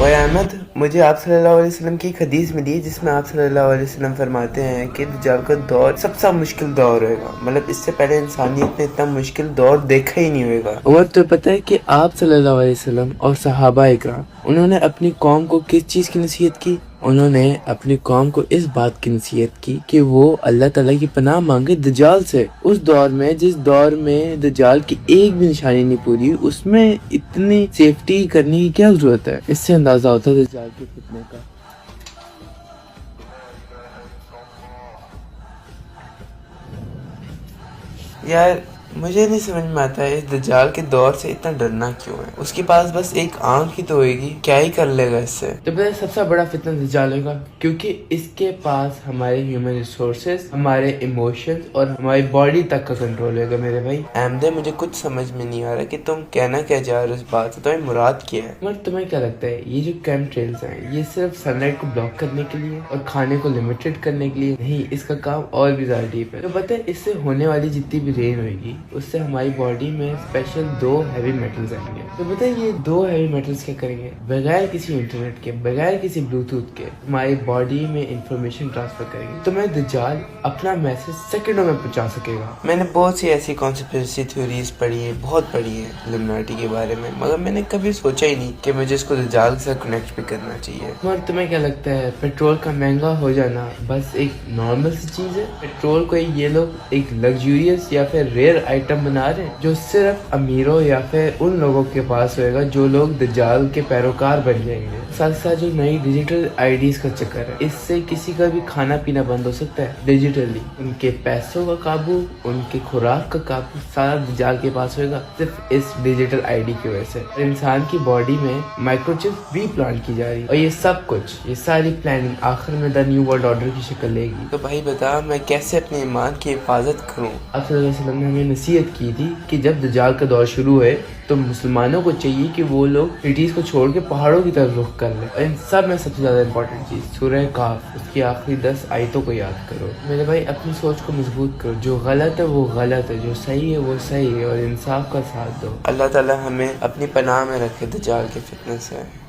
भाई अहमद, मुझे आप सल्लल्लाहु अलैहि वसल्लम की एक हदीस मिली है जिसमें आप सल्लल्लाहु अलैहि वसल्लम फरमाते हैं कि दज्जाल का दौर सबसे मुश्किल दौर होगा। मतलब इससे पहले इंसानियत ने इतना मुश्किल दौर देखा ही नहीं होगा। और तो पता है कि आप सल्लल्लाहु अलैहि वसल्लम और सहाबा इकराम उन्होंने अपनी कौम को किस चीज़ की नसीहत की? उन्होंने अपनी कौम को इस बात की नसीहत की कि वो अल्लाह ताला की पनाह मांगे दज्जाल से। उस दौर में, जिस दौर में दज्जाल की एक भी निशानी नहीं पूरी, उसमें इतनी सेफ्टी करने की क्या जरूरत है? इससे अंदाजा होता है दज्जाल के फितने का। यार मुझे नहीं समझ में आता है इस दज्जाल के दौर से इतना डरना क्यों है। उसके पास बस एक आंख ही तो होगी, क्या ही कर लेगा इससे। तो पता है सबसे बड़ा फितना दज्जाल होगा क्योंकि इसके पास हमारे ह्यूमन रिसोर्सेज, हमारे इमोशंस और हमारी बॉडी तक का कंट्रोल होगा। मेरे भाई अहमद, मुझे कुछ समझ में नहीं आ रहा कि तुम कहना क्या चाह रहे हो इस बात से। तुम्हें मुराद क्या है? मगर तुम्हें क्या लगता है ये जो केम ट्रेल्स हैं ये सिर्फ सनलाइट को ब्लॉक करने के लिए और खाने को लिमिटेड करने के लिए नहीं, इसका काम और भी ज्यादा डीप है। तो पता है इससे होने वाली जितनी भी रेन होगी उससे हमारी बॉडी में स्पेशल 2 हैवी मेटल्स आएंगे। तो पता है ये 2 हैवी मेटल्स क्या करेंगे? बगैर किसी इंटरनेट के, बगैर किसी ब्लूटूथ के हमारी बॉडी में इंफॉर्मेशन ट्रांसफर करेंगे। तो मैं दज्जाल अपना मैसेज सेकंडों में पहुंचा सकेगा। मैंने बहुत सी ऐसी कॉन्स्पिरेसी थ्योरीज पढ़ी है, बहुत पढ़ी है इल्यूमिनाटी के बारे में, मगर मैंने कभी सोचा ही नहीं कि मुझे इसको दज्जाल से कनेक्ट भी करना चाहिए। मगर तुम्हें क्या लगता है पेट्रोल का महंगा हो जाना बस एक नॉर्मल सी चीज है? पेट्रोल को ये लोग एक लग्जूरियस या फिर रेयर आइटम बना रहे हैं जो सिर्फ अमीरों या फिर उन लोगों के पास होएगा जो लोग दज्जाल के पैरोकार बन जाएंगे। साथ साथ जो नई डिजिटल आईडीज का चक्कर है, इससे किसी का भी खाना पीना बंद हो सकता है डिजिटली। उनके पैसों का काबू, उनके खुराक का काबू सारा दज्जाल के पास होएगा सिर्फ इस डिजिटल आईडी की वजह से। इंसान की बॉडी में माइक्रोचिप भी प्लांट की जा रही है और ये सब कुछ, ये सारी प्लानिंग आखिर में द न्यू वर्ल्ड ऑर्डर की शक्ल लेगी। तो भाई बता मैं कैसे अपने ईमान की हिफाजत करूँ? आप सल्लल्लाहु अलैहि वसल्लम ने हमें नसीहत की थी कि जब दज्जाल का दौर शुरू है तो मुसलमानों को चाहिए कि वो लोग सिटीज को छोड़ के पहाड़ों की तरफ रुख कर ले। और इन सब में सबसे ज्यादा इंपॉर्टेंट चीज सूरह काफ, उसकी आखिरी 10 आयतों को याद करो। मेरे भाई अपनी सोच को मजबूत करो, जो गलत है वो गलत है, जो सही है वो सही है, और इंसाफ का साथ दो। अल्लाह ताला हमें अपनी पनाह में रखे दज्जाल के फितने से।